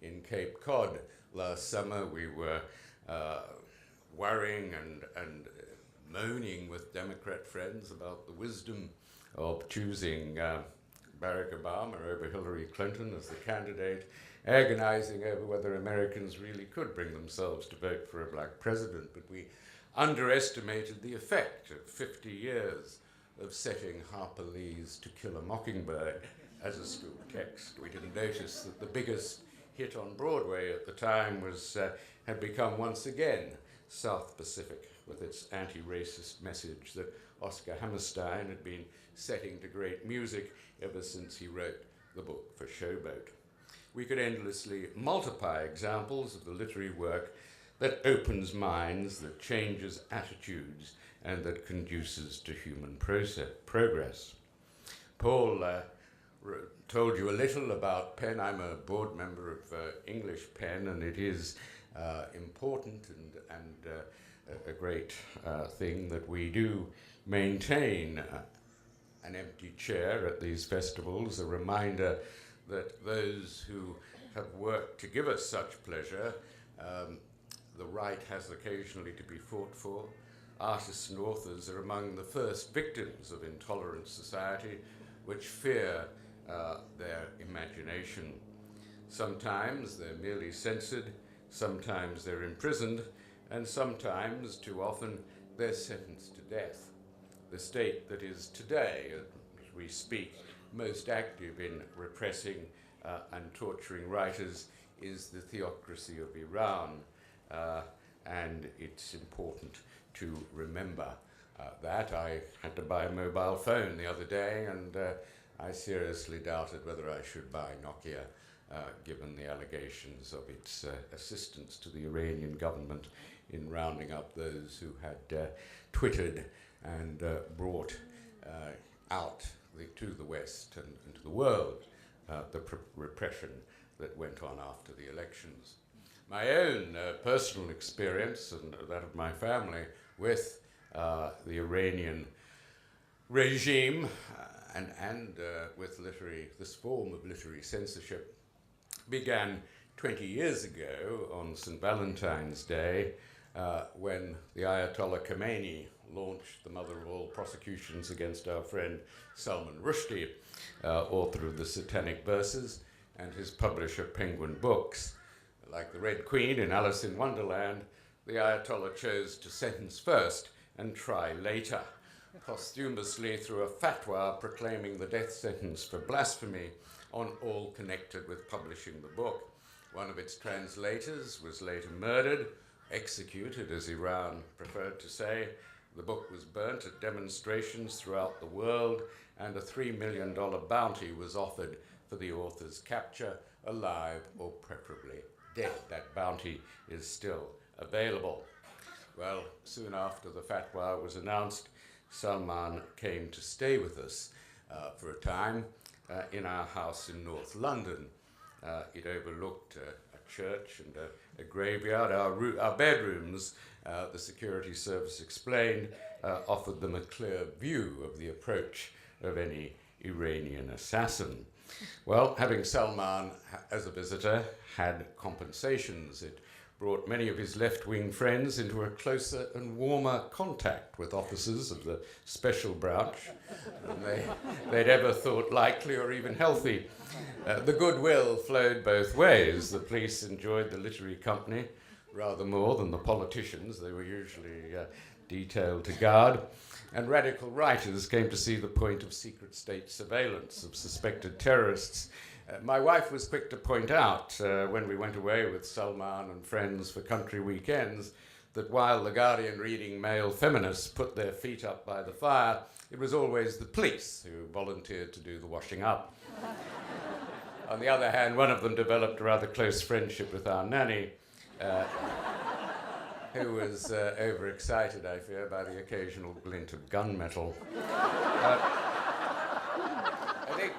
in Cape Cod last summer. We were worrying and moaning with Democrat friends about the wisdom of choosing Barack Obama over Hillary Clinton as the candidate, agonizing over whether Americans really could bring themselves to vote for a black president. But we underestimated the effect of 50 years of setting Harper Lee's To Kill a Mockingbird as a school text. We didn't notice that the biggest hit on Broadway at the time had become once again South Pacific, with its anti-racist message that Oscar Hammerstein had been setting to great music ever since he wrote the book for Showboat. We could endlessly multiply examples of the literary work that opens minds, that changes attitudes, and that conduces to human progress. Paul told you a little about PEN. I'm a board member of English PEN, and it is important and a great thing that we do maintain an empty chair at these festivals, a reminder that those who have worked to give us such pleasure, the right has occasionally to be fought for. Artists and authors are among the first victims of intolerant society, which fear their imagination. Sometimes they're merely censored, sometimes they're imprisoned, and sometimes, too often, they're sentenced to death. The state that is today, as we speak, most active in repressing and torturing writers is the theocracy of Iran, and it's important to remember that. I had to buy a mobile phone the other day, and I seriously doubted whether I should buy Nokia, given the allegations of its assistance to the Iranian government in rounding up those who had twittered and brought out to the West and to the world the repression that went on after the elections. My own personal experience and that of my family with the Iranian regime and with this form of literary censorship began 20 years ago on St. Valentine's Day, when the Ayatollah Khomeini launched the mother of all prosecutions against our friend Salman Rushdie, author of the Satanic Verses, and his publisher Penguin Books. Like the Red Queen in Alice in Wonderland, the Ayatollah chose to sentence first and try later, posthumously through a fatwa proclaiming the death sentence for blasphemy on all connected with publishing the book. One of its translators was later murdered, executed, as Iran preferred to say. The book was burnt at demonstrations throughout the world, and a $3 million bounty was offered for the author's capture, alive or preferably dead. That bounty is still available. Well, soon after the fatwa was announced, Salman came to stay with us for a time in our house in North London. It overlooked a church and a graveyard. Our bedrooms, the security service explained, offered them a clear view of the approach of any Iranian assassin. Well, having Salman as a visitor had compensations. It brought many of his left-wing friends into a closer and warmer contact with officers of the special branch than they'd ever thought likely or even healthy. The goodwill flowed both ways. The police enjoyed the literary company rather more than the politicians they were usually detailed to guard. And radical writers came to see the point of secret state surveillance of suspected terrorists. My wife was quick to point out when we went away with Salman and friends for country weekends that while the Guardian reading male feminists put their feet up by the fire, it was always the police who volunteered to do the washing up. On the other hand, one of them developed a rather close friendship with our nanny, who was overexcited, I fear, by the occasional glint of gunmetal. I think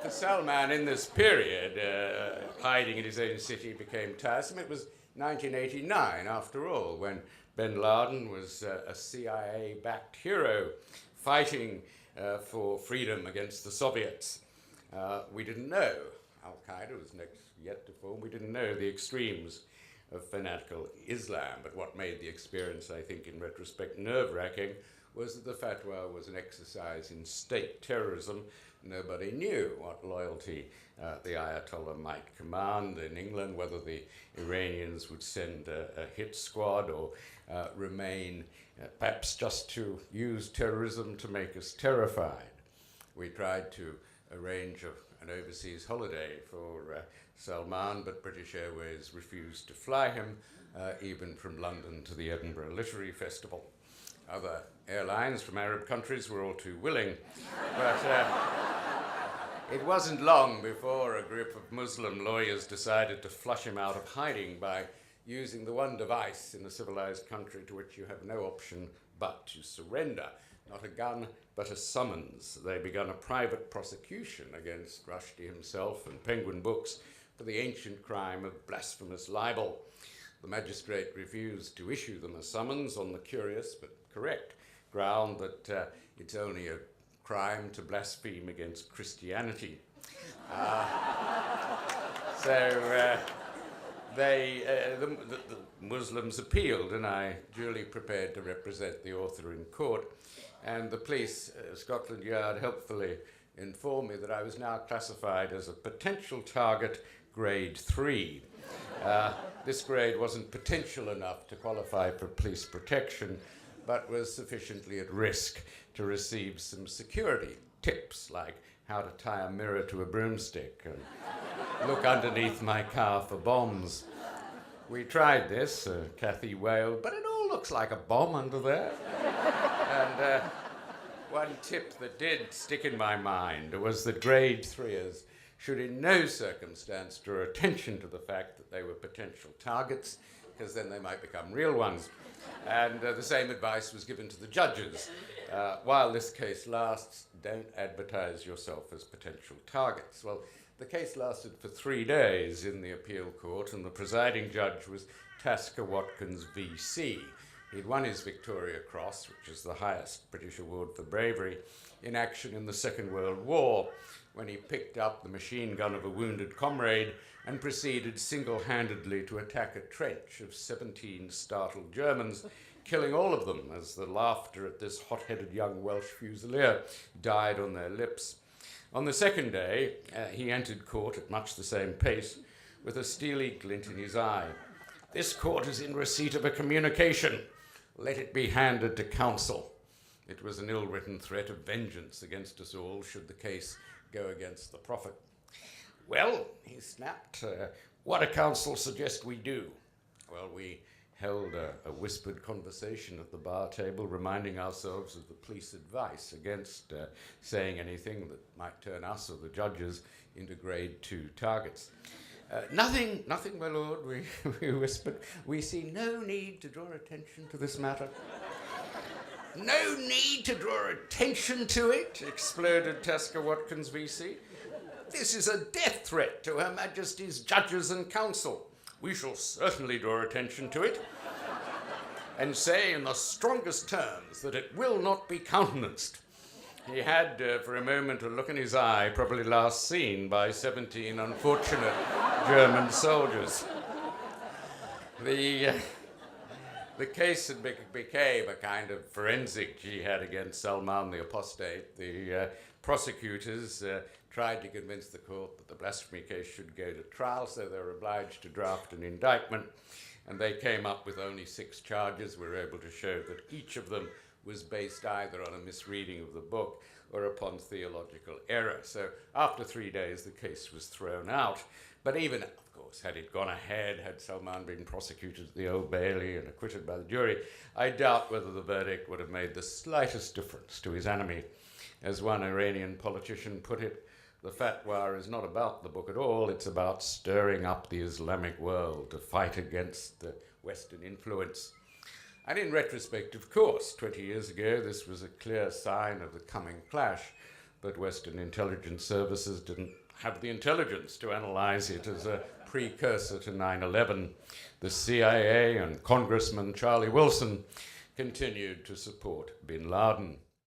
for Salman, in this period, hiding in his own city became tiresome. It was 1989, after all, when bin Laden was a CIA-backed hero fighting for freedom against the Soviets. We didn't know Al-Qaeda was next yet to form. We didn't know the extremes of fanatical Islam, but what made the experience, I think, in retrospect, nerve-wracking was that the fatwa was an exercise in state terrorism. Nobody knew what loyalty the Ayatollah might command in England, whether the Iranians would send a hit squad or remain perhaps just to use terrorism to make us terrified. We tried to arrange an overseas holiday for Salman, but British Airways refused to fly him, even from London to the Edinburgh Literary Festival. Other airlines from Arab countries were all too willing, but it wasn't long before a group of Muslim lawyers decided to flush him out of hiding by using the one device in a civilized country to which you have no option but to surrender. Not a gun, but a summons. They began a private prosecution against Rushdie himself and Penguin Books for the ancient crime of blasphemous libel. The magistrate refused to issue them a summons on the curious but correct ground that it's only a crime to blaspheme against Christianity. The Muslims appealed, and I duly prepared to represent the author in court. And the police, Scotland Yard, helpfully informed me that I was now classified as a potential target grade 3. This grade wasn't potential enough to qualify for police protection, but was sufficiently at risk to receive some security tips, like how to tie a mirror to a broomstick and look underneath my car for bombs. We tried this, Cathy wailed, but it all looks like a bomb under there. And one tip that did stick in my mind was that grade 3ers should in no circumstance draw attention to the fact that they were potential targets, because then they might become real ones. And the same advice was given to the judges. While this case lasts, don't advertise yourself as potential targets. Well, the case lasted for 3 days in the appeal court, and the presiding judge was Tasker Watkins VC. He'd won his Victoria Cross, which is the highest British award for bravery, in action in the Second World War, when he picked up the machine gun of a wounded comrade and proceeded single-handedly to attack a trench of 17 startled Germans, killing all of them as the laughter at this hot-headed young Welsh fusilier died on their lips. On the second day, he entered court at much the same pace, with a steely glint in his eye. "This court is in receipt of a communication. Let it be handed to counsel." It was an ill-written threat of vengeance against us all should the case go against the Prophet. "Well," he snapped, "what do counsel suggest we do?" Well, we held a whispered conversation at the bar table, reminding ourselves of the police advice against saying anything that might turn us or the judges into grade 2 targets. Nothing, my lord," we whispered. "We see no need to draw attention to this matter." "No need to draw attention to it?" exploded Tasker Watkins VC. "This is a death threat to Her Majesty's judges and counsel. We shall certainly draw attention to it and say in the strongest terms that it will not be countenanced." He had, for a moment, a look in his eye probably last seen by 17 unfortunate German soldiers. The case became a kind of forensic jihad against Salman the Apostate. The prosecutors tried to convince the court that the blasphemy case should go to trial, so they were obliged to draft an indictment, and they came up with only 6 charges. We were able to show that each of them was based either on a misreading of the book or upon theological error. So after 3 days, the case was thrown out. But even, of course, had it gone ahead, had Salman been prosecuted at the Old Bailey and acquitted by the jury, I doubt whether the verdict would have made the slightest difference to his enemy. As one Iranian politician put it, the fatwa is not about the book at all, it's about stirring up the Islamic world to fight against the Western influence. And in retrospect, of course, 20 years ago, this was a clear sign of the coming clash, but Western intelligence services didn't have the intelligence to analyze it as a precursor to 9/11. The CIA and Congressman Charlie Wilson continued to support bin Laden.